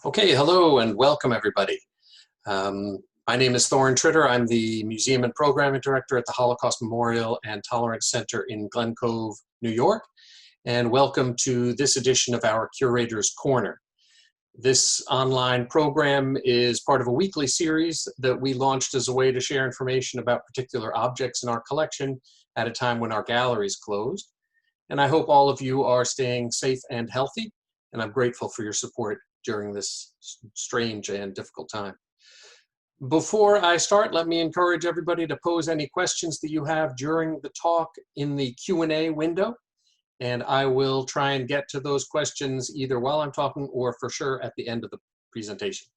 Okay, hello and welcome everybody. My name is Thorin Tritter. I'm the Museum and Programming Director at the Holocaust Memorial and Tolerance Center in Glen Cove, New York. And welcome to this edition of our Curator's Corner. This online program is part of a weekly series that we launched as a way to share information about particular objects in our collection at a time when our galleries closed. And I hope all of you are staying safe and healthy, and I'm grateful for your support during this strange and difficult time. Before I start, let me encourage everybody to pose any questions that you have during the talk in the Q&A window, and I will try and get to those questions either while I'm talking or for sure at the end of the presentation.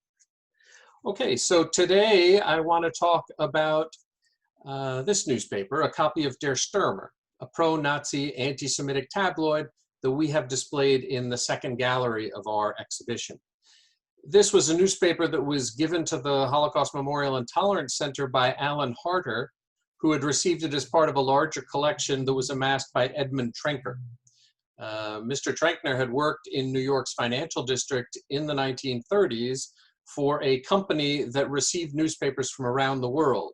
Okay, so today I want to talk about this newspaper, a copy of Der Stürmer, a pro-Nazi anti-Semitic tabloid that we have displayed in the second gallery of our exhibition. This was a newspaper that was given to the Holocaust Memorial and Tolerance Center by Alan Harter, who had received it as part of a larger collection that was amassed by Edmund Trenker. Mr. Trenkner had worked in New York's financial district in the 1930s for a company that received newspapers from around the world.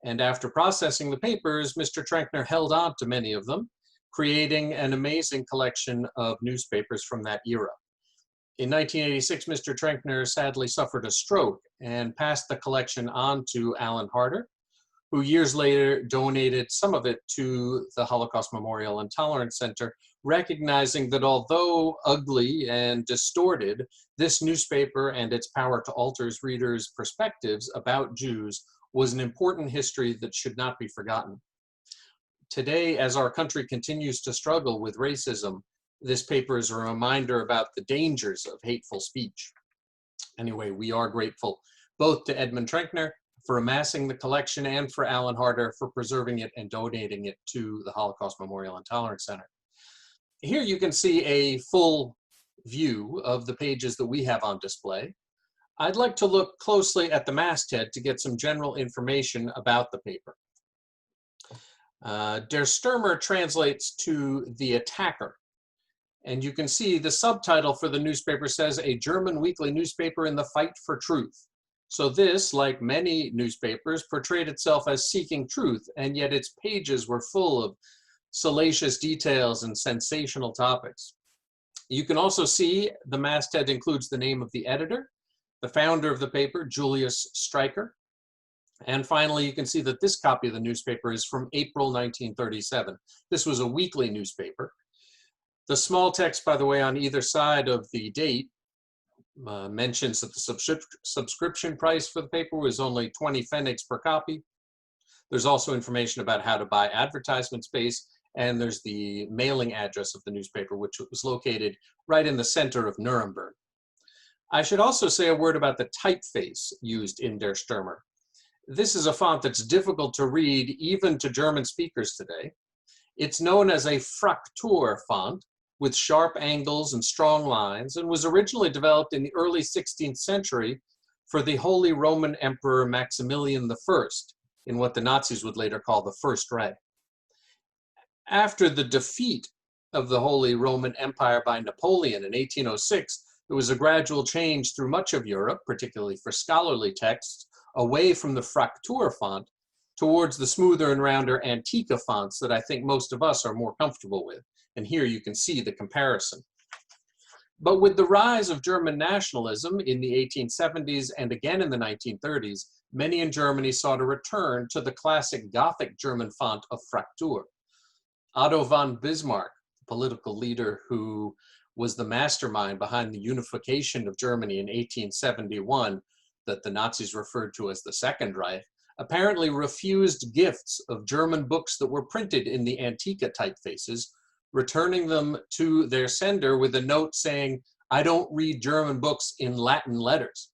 And after processing the papers, Mr. Trenkner held on to many of them, creating an amazing collection of newspapers from that era. In 1986, Mr. Trenkner sadly suffered a stroke and passed the collection on to Alan Harter, who years later donated some of it to the Holocaust Memorial and Tolerance Center, recognizing that although ugly and distorted, this newspaper and its power to alter readers' perspectives about Jews was an important history that should not be forgotten. Today, as our country continues to struggle with racism, this paper is a reminder about the dangers of hateful speech. Anyway, we are grateful both to Edmund Trenkner for amassing the collection and for Alan Harter for preserving it and donating it to the Holocaust Memorial and Tolerance Center. Here you can see a full view of the pages that we have on display. I'd like to look closely at the masthead to get some general information about the paper. Der Stürmer translates to the attacker. And you can see the subtitle for the newspaper says, "A German weekly newspaper in the fight for truth." So this, like many newspapers, portrayed itself as seeking truth, and yet its pages were full of salacious details and sensational topics. You can also see the masthead includes the name of the editor, the founder of the paper, Julius Streicher. And finally, you can see that this copy of the newspaper is from April 1937. This was a weekly newspaper. The small text, by the way, on either side of the date mentions that the subscription price for the paper was only 20 pfennigs per copy. There's also information about how to buy advertisement space, and there's the mailing address of the newspaper, which was located right in the center of Nuremberg. I should also say a word about the typeface used in Der Stürmer. This is a font that's difficult to read even to German speakers today. It's known as a Fraktur font with sharp angles and strong lines, and was originally developed in the early 16th century for the Holy Roman Emperor Maximilian I in what the Nazis would later call the First Reich. After the defeat of the Holy Roman Empire by Napoleon in 1806, there was a gradual change through much of Europe, particularly for scholarly texts, away from the Fraktur font towards the smoother and rounder Antica fonts that I think most of us are more comfortable with. And here you can see the comparison. But with the rise of German nationalism in the 1870s and again in the 1930s, many in Germany sought a return to the classic Gothic German font of Fraktur. Otto von Bismarck, the political leader who was the mastermind behind the unification of Germany in 1871, that the Nazis referred to as the Second Reich, apparently refused gifts of German books that were printed in the Antica typefaces, returning them to their sender with a note saying, "I don't read German books in Latin letters."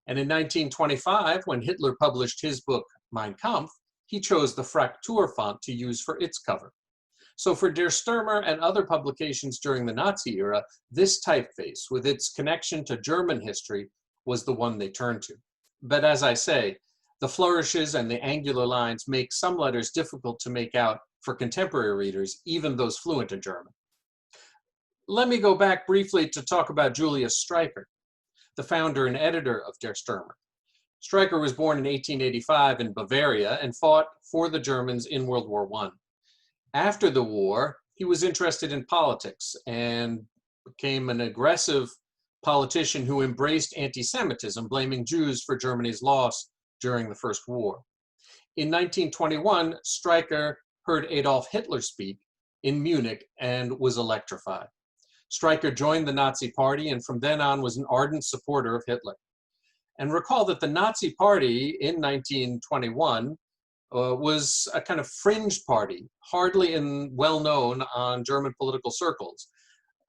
And in 1925, when Hitler published his book, Mein Kampf, he chose the Fraktur font to use for its cover. So for Der Stürmer and other publications during the Nazi era, this typeface, with its connection to German history, was the one they turned to. But as I say, the flourishes and the angular lines make some letters difficult to make out for contemporary readers, even those fluent in German. Let me go back briefly to talk about Julius Streicher. the founder and editor of Der Stürmer. Stryker was born in 1885 in Bavaria and fought for the Germans in World War I. After the war, he was interested in politics and became an aggressive politician who embraced anti-Semitism, blaming Jews for Germany's loss during the First War. In 1921, Stryker heard Adolf Hitler speak in Munich and was electrified. Stryker joined the Nazi Party and from then on was an ardent supporter of Hitler. And recall that the Nazi Party in 1921 was a kind of fringe party, hardly well known on German political circles.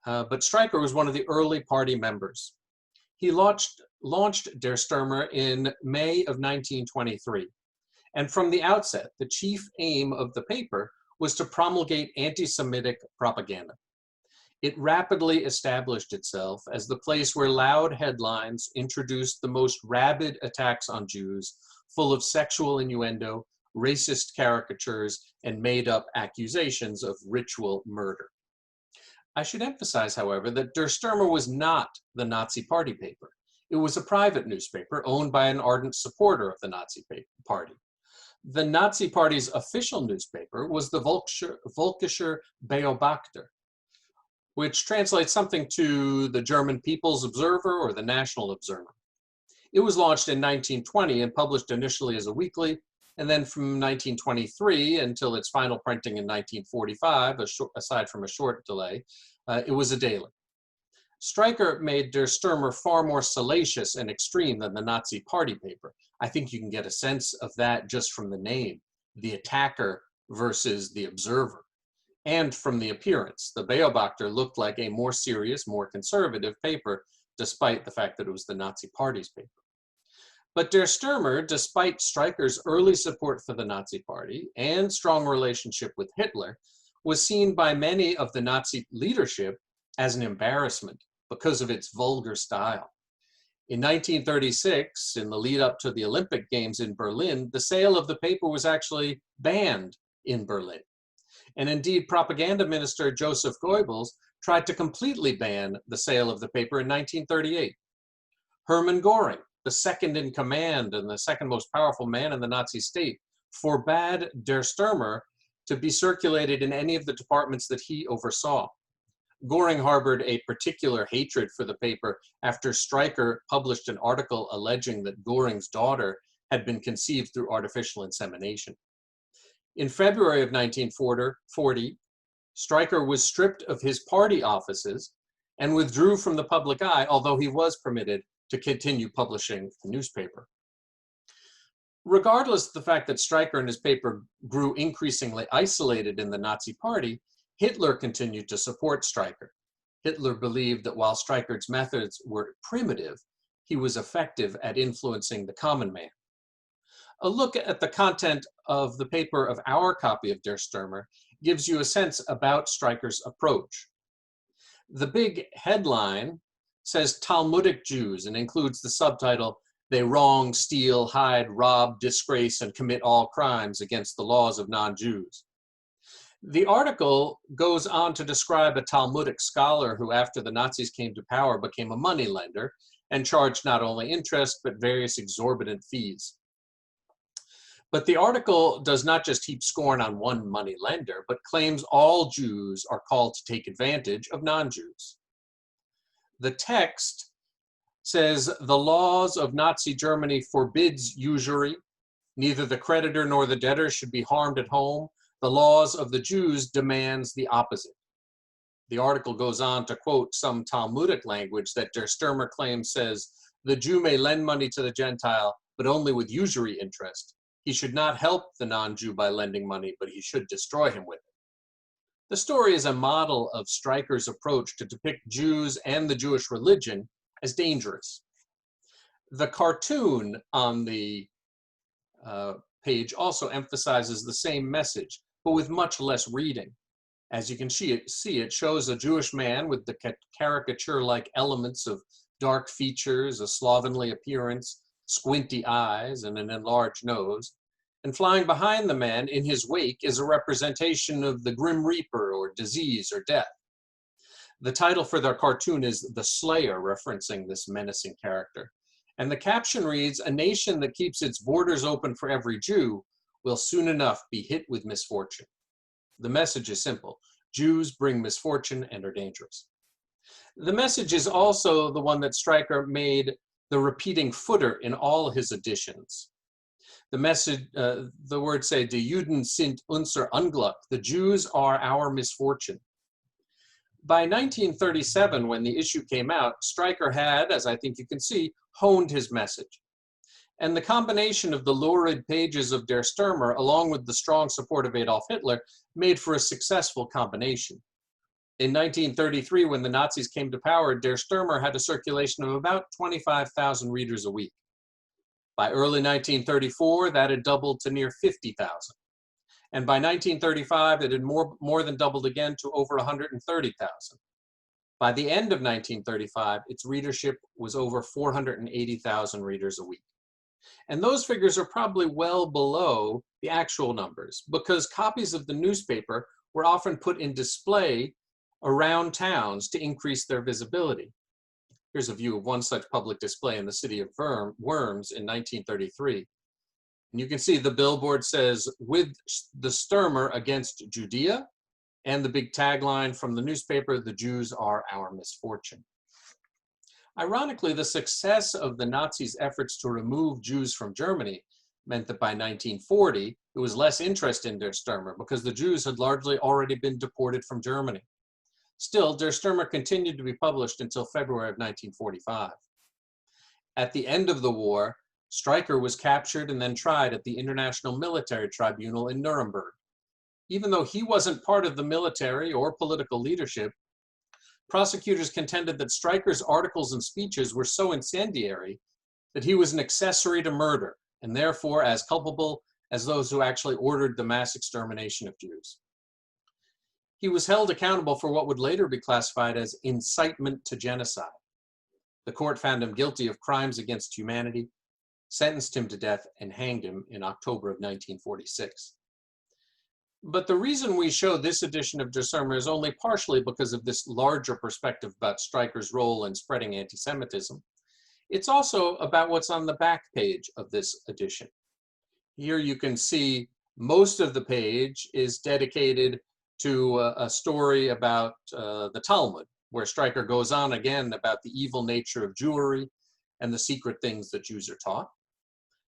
But Stryker was one of the early party members. He launched Der Stürmer in May of 1923. And from the outset, the chief aim of the paper was to promulgate anti-Semitic propaganda. It rapidly established itself as the place where loud headlines introduced the most rabid attacks on Jews, full of sexual innuendo, racist caricatures, and made-up accusations of ritual murder. I should emphasize, however, that Der Stürmer was not the Nazi Party paper. It was a private newspaper owned by an ardent supporter of the Nazi Party. The Nazi Party's official newspaper was the Völkischer Beobachter, which translates something to the German People's Observer or the National Observer. It was launched in 1920 and published initially as a weekly, and then from 1923 until its final printing in 1945, aside from a short delay, it was a daily. Stryker made Der Stürmer far more salacious and extreme than the Nazi Party paper. I think you can get a sense of that just from the name, the attacker versus the observer. And from the appearance, the Beobachter looked like a more serious, more conservative paper, despite the fact that it was the Nazi Party's paper. But Der Stürmer, despite Stryker's early support for the Nazi Party and strong relationship with Hitler, was seen by many of the Nazi leadership as an embarrassment because of its vulgar style. In 1936, in the lead up to the Olympic Games in Berlin, the sale of the paper was actually banned in Berlin. And indeed, propaganda minister Joseph Goebbels tried to completely ban the sale of the paper in 1938. Hermann Göring, the second in command and the second most powerful man in the Nazi state, forbade Der Stürmer to be circulated in any of the departments that he oversaw. Göring harbored a particular hatred for the paper after Stryker published an article alleging that Göring's daughter had been conceived through artificial insemination. In February of 1940, Stryker was stripped of his party offices and withdrew from the public eye, although he was permitted to continue publishing the newspaper. Regardless of the fact that Stryker and his paper grew increasingly isolated in the Nazi Party, Hitler continued to support Stryker. Hitler believed that while Stryker's methods were primitive, he was effective at influencing the common man. A look at the content of the paper of our copy of Der Stürmer gives you a sense about Stryker's approach. The big headline says Talmudic Jews and includes the subtitle, "They wrong, steal, hide, rob, disgrace, and commit all crimes against the laws of non-Jews." The article goes on to describe a Talmudic scholar who, after the Nazis came to power, became a moneylender and charged not only interest, but various exorbitant fees. But the article does not just heap scorn on one moneylender, but claims all Jews are called to take advantage of non-Jews. The text says, "The laws of Nazi Germany forbids usury. Neither the creditor nor the debtor should be harmed at home. The laws of the Jews demands the opposite." The article goes on to quote some Talmudic language that Der Stürmer claims says, "The Jew may lend money to the Gentile, but only with usury interest. He should not help the non-Jew by lending money, but he should destroy him with it." The story is a model of Stryker's approach to depict Jews and the Jewish religion as dangerous. The cartoon on the page also emphasizes the same message, but with much less reading. As you can see, it shows a Jewish man with the caricature-like elements of dark features, a slovenly appearance, squinty eyes, and an enlarged nose. And flying behind the man in his wake is a representation of the Grim Reaper or disease or death. The title for their cartoon is The Slayer, referencing this menacing character. And the caption reads, "A nation that keeps its borders open for every Jew will soon enough be hit with misfortune." The message is simple. Jews bring misfortune and are dangerous. The message is also the one that Stryker made the repeating footer in all his editions. The message, the words say, "Die Juden sind unser Unglück." The Jews are our misfortune. By 1937, when the issue came out, Stryker had, as I think you can see, honed his message. And the combination of the lurid pages of Der Stürmer, along with the strong support of Adolf Hitler, made for a successful combination. In 1933, when the Nazis came to power, Der Stürmer had a circulation of about 25,000 readers a week. By early 1934, that had doubled to near 50,000. And by 1935, it had more than doubled again to over 130,000. By the end of 1935, its readership was over 480,000 readers a week. And those figures are probably well below the actual numbers, because copies of the newspaper were often put in display around towns to increase their visibility. Here's a view of one such public display in the city of Worms in 1933. And you can see the billboard says, "With the Stürmer against Judea," and the big tagline from the newspaper, "The Jews are our misfortune." Ironically, the success of the Nazis' efforts to remove Jews from Germany meant that by 1940, there was less interest in Der Stürmer because the Jews had largely already been deported from Germany. Still, Der Stürmer continued to be published until February of 1945. At the end of the war, Stryker was captured and then tried at the International Military Tribunal in Nuremberg. Even though he wasn't part of the military or political leadership, prosecutors contended that Stryker's articles and speeches were so incendiary that he was an accessory to murder, and therefore as culpable as those who actually ordered the mass extermination of Jews. He was held accountable for what would later be classified as incitement to genocide. The court found him guilty of crimes against humanity, sentenced him to death, and hanged him in October of 1946. But the reason we show this edition of Der Stürmer is only partially because of this larger perspective about Stryker's role in spreading anti-Semitism. It's also about what's on the back page of this edition. Here you can see most of the page is dedicated to a story about the Talmud, where Stryker goes on again about the evil nature of Jewry and the secret things that Jews are taught.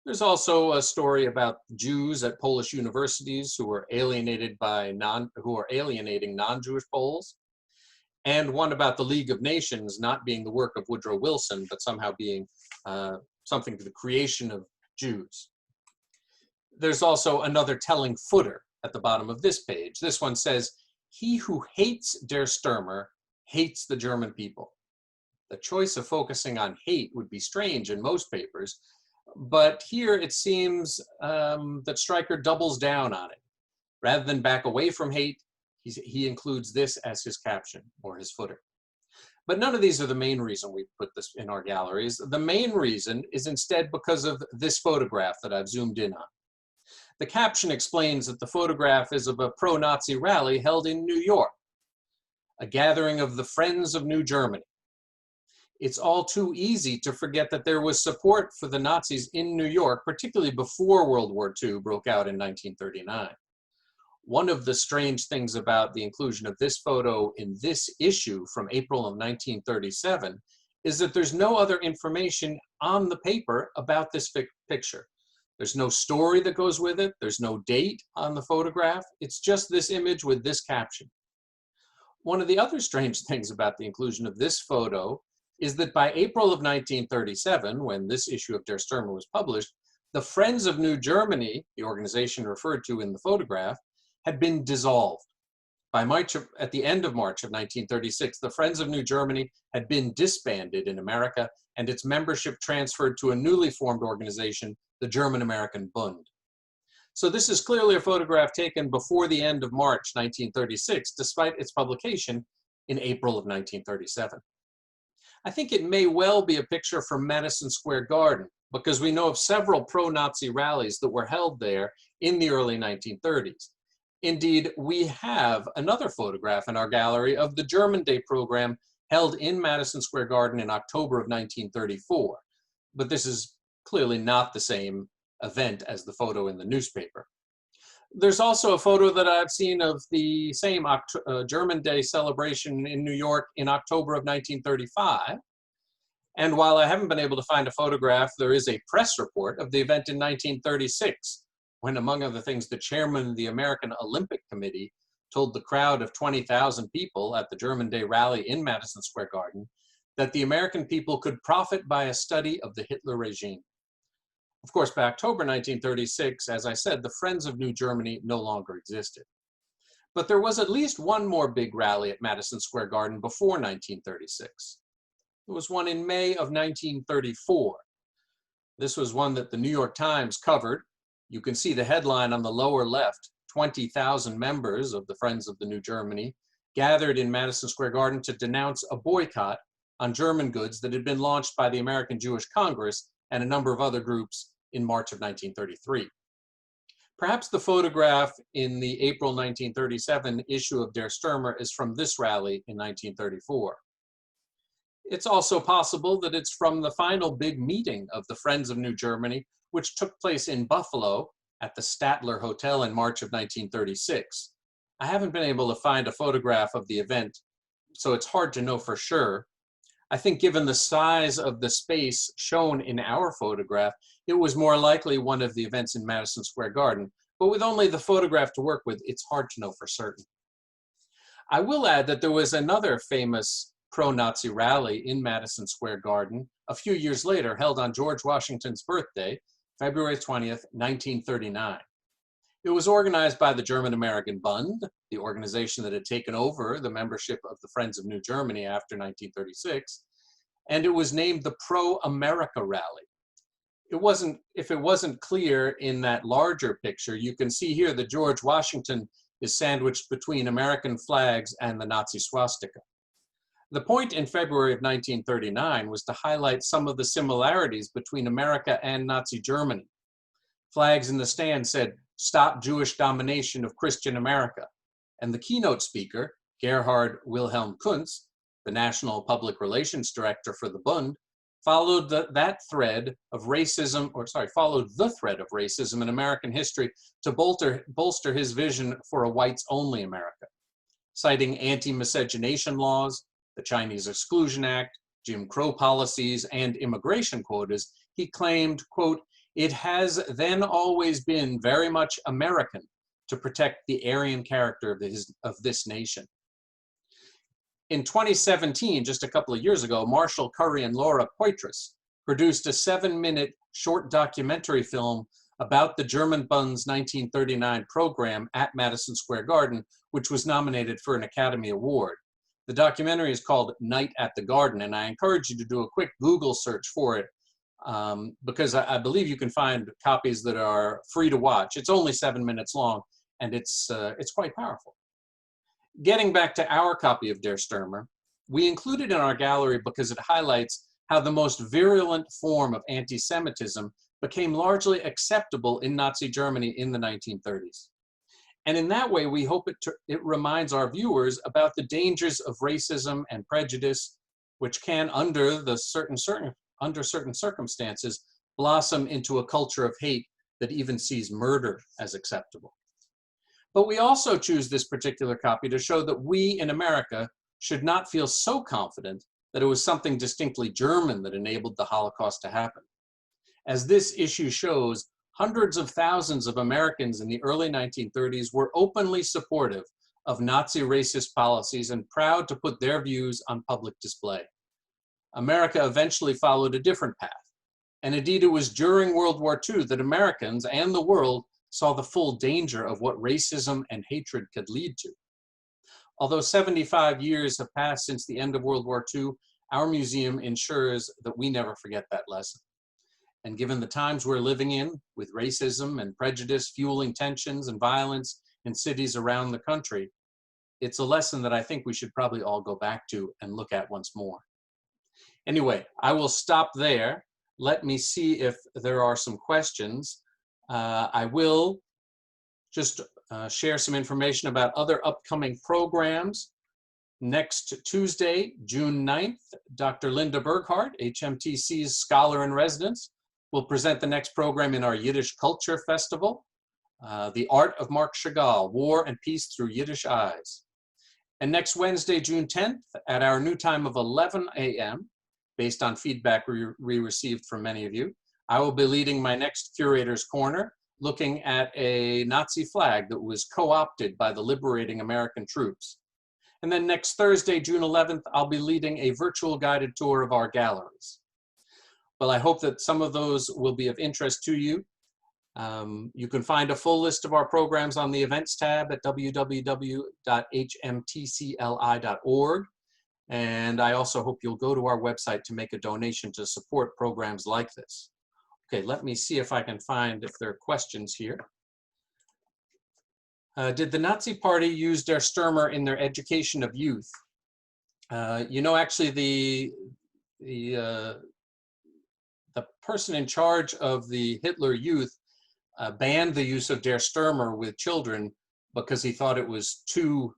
There's also a story about Jews at Polish universities who are alienating non-Jewish Poles, and one about the League of Nations not being the work of Woodrow Wilson, but somehow being something to the creation of Jews. There's also another telling footer at the bottom of this page. This one says, "He who hates Der Stürmer hates the German people." The choice of focusing on hate would be strange in most papers, but here it seems that Stryker doubles down on it. Rather than back away from hate, he includes this as his caption or his footer. But none of these are the main reason we put this in our galleries. The main reason is instead because of this photograph that I've zoomed in on. The caption explains that the photograph is of a pro-Nazi rally held in New York, a gathering of the Friends of New Germany. It's all too easy to forget that there was support for the Nazis in New York, particularly before World War II broke out in 1939. One of the strange things about the inclusion of this photo in this issue from April of 1937 is that there's no other information on the paper about this picture. There's no story that goes with it. There's no date on the photograph. It's just this image with this caption. One of the other strange things about the inclusion of this photo is that by April of 1937, when this issue of Der Stürmer was published, the Friends of New Germany, the organization referred to in the photograph, had been dissolved. At the end of March of 1936, the Friends of New Germany had been disbanded in America and its membership transferred to a newly formed organization, the German-American Bund. So this is clearly a photograph taken before the end of March 1936, despite its publication in April of 1937. I think it may well be a picture from Madison Square Garden, because we know of several pro-Nazi rallies that were held there in the early 1930s. Indeed, we have another photograph in our gallery of the German Day program held in Madison Square Garden in October of 1934. But this is clearly not the same event as the photo in the newspaper. There's also a photo that I've seen of the same German Day celebration in New York in October of 1935. And while I haven't been able to find a photograph, there is a press report of the event in 1936, when, among other things, the chairman of the American Olympic Committee told the crowd of 20,000 people at the German Day rally in Madison Square Garden that the American people could profit by a study of the Hitler regime. Of course, by October 1936, as I said, the Friends of New Germany no longer existed. But there was at least one more big rally at Madison Square Garden before 1936. There was one in May of 1934. This was one that the New York Times covered. You can see the headline on the lower left: 20,000 members of the Friends of the New Germany gathered in Madison Square Garden to denounce a boycott on German goods that had been launched by the American Jewish Congress and a number of other groups in March of 1933. Perhaps the photograph in the April 1937 issue of Der Stürmer is from this rally in 1934. It's also possible that it's from the final big meeting of the Friends of New Germany, which took place in Buffalo at the Statler Hotel in March of 1936. I haven't been able to find a photograph of the event, so it's hard to know for sure. I think given the size of the space shown in our photograph, it was more likely one of the events in Madison Square Garden, but with only the photograph to work with, it's hard to know for certain. I will add that there was another famous pro-Nazi rally in Madison Square Garden a few years later, held on George Washington's birthday, February 20th, 1939. It was organized by the German-American Bund, the organization that had taken over the membership of the Friends of New Germany after 1936, and it was named the Pro-America Rally. If it wasn't clear in that larger picture, you can see here that George Washington is sandwiched between American flags and the Nazi swastika. The point in February of 1939 was to highlight some of the similarities between America and Nazi Germany. Flags in the stand said, "Stop Jewish domination of Christian America." And the keynote speaker, Gerhard Wilhelm Kunz, the National Public Relations Director for the Bund, followed the thread of racism in American history to bolster his vision for a whites-only America. Citing anti-miscegenation laws, the Chinese Exclusion Act, Jim Crow policies, and immigration quotas, he claimed, quote, "It has then always been very much American to protect the Aryan character of this nation." In 2017, just a couple of years ago, Marshall Curry and Laura Poitras produced a 7-minute short documentary film about the German Bund's 1939 program at Madison Square Garden, which was nominated for an Academy Award. The documentary is called Night at the Garden, and I encourage you to do a quick Google search for it, because I believe you can find copies that are free to watch. It's only 7 minutes long, and it's quite powerful. Getting back to our copy of Der Stürmer, we include it in our gallery because it highlights how the most virulent form of anti-Semitism became largely acceptable in Nazi Germany in the 1930s. And in that way, we hope it reminds our viewers about the dangers of racism and prejudice, which can, under certain circumstances, blossom into a culture of hate that even sees murder as acceptable. But we also choose this particular copy to show that we in America should not feel so confident that it was something distinctly German that enabled the Holocaust to happen. As this issue shows, hundreds of thousands of Americans in the early 1930s were openly supportive of Nazi racist policies and proud to put their views on public display. America eventually followed a different path. And indeed, it was during World War II that Americans and the world saw the full danger of what racism and hatred could lead to. Although 75 years have passed since the end of World War II, our museum ensures that we never forget that lesson. And given the times we're living in, with racism and prejudice fueling tensions and violence in cities around the country, it's a lesson that I think we should probably all go back to and look at once more. Anyway, I will stop there. Let me see if there are some questions. I will just share some information about other upcoming programs. Next Tuesday, June 9th, Dr. Linda Burghardt, HMTC's Scholar in Residence, will present the next program in our Yiddish Culture Festival, The Art of Marc Chagall, War and Peace Through Yiddish Eyes. And next Wednesday, June 10th, at our new time of 11 a.m., based on feedback we received from many of you, I will be leading my next Curator's Corner, looking at a Nazi flag that was co-opted by the liberating American troops. And then next Thursday, June 11th, I'll be leading a virtual guided tour of our galleries. Well, I hope that some of those will be of interest to you. You can find a full list of our programs on the events tab at www.hmtcli.org. And I also hope you'll go to our website to make a donation to support programs like this. Okay, let me see if I can find if there are questions here. Did the Nazi Party use Der Stürmer in their education of youth? You know, actually, the person in charge of the Hitler Youth banned the use of Der Stürmer with children because he thought it was too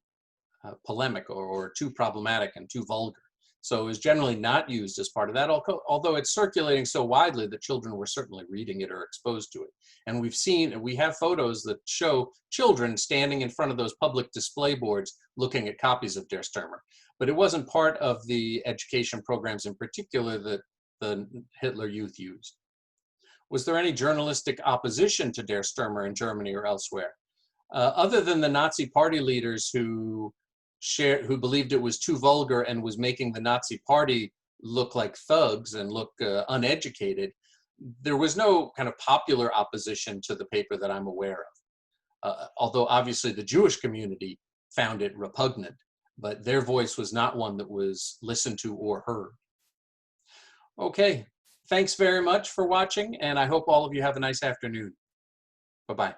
polemic or too problematic and too vulgar. So it was generally not used as part of that, although it's circulating so widely that children were certainly reading it or exposed to it. And we have photos that show children standing in front of those public display boards looking at copies of Der Stürmer. But it wasn't part of the education programs in particular that the Hitler Youth used. Was there any journalistic opposition to Der Stürmer in Germany or elsewhere? Other than the Nazi Party leaders who believed it was too vulgar and was making the Nazi Party look like thugs and look uneducated, there was no kind of popular opposition to the paper that I'm aware of. Although obviously the Jewish community found it repugnant, but their voice was not one that was listened to or heard. Okay, thanks very much for watching, and I hope all of you have a nice afternoon. Bye-bye.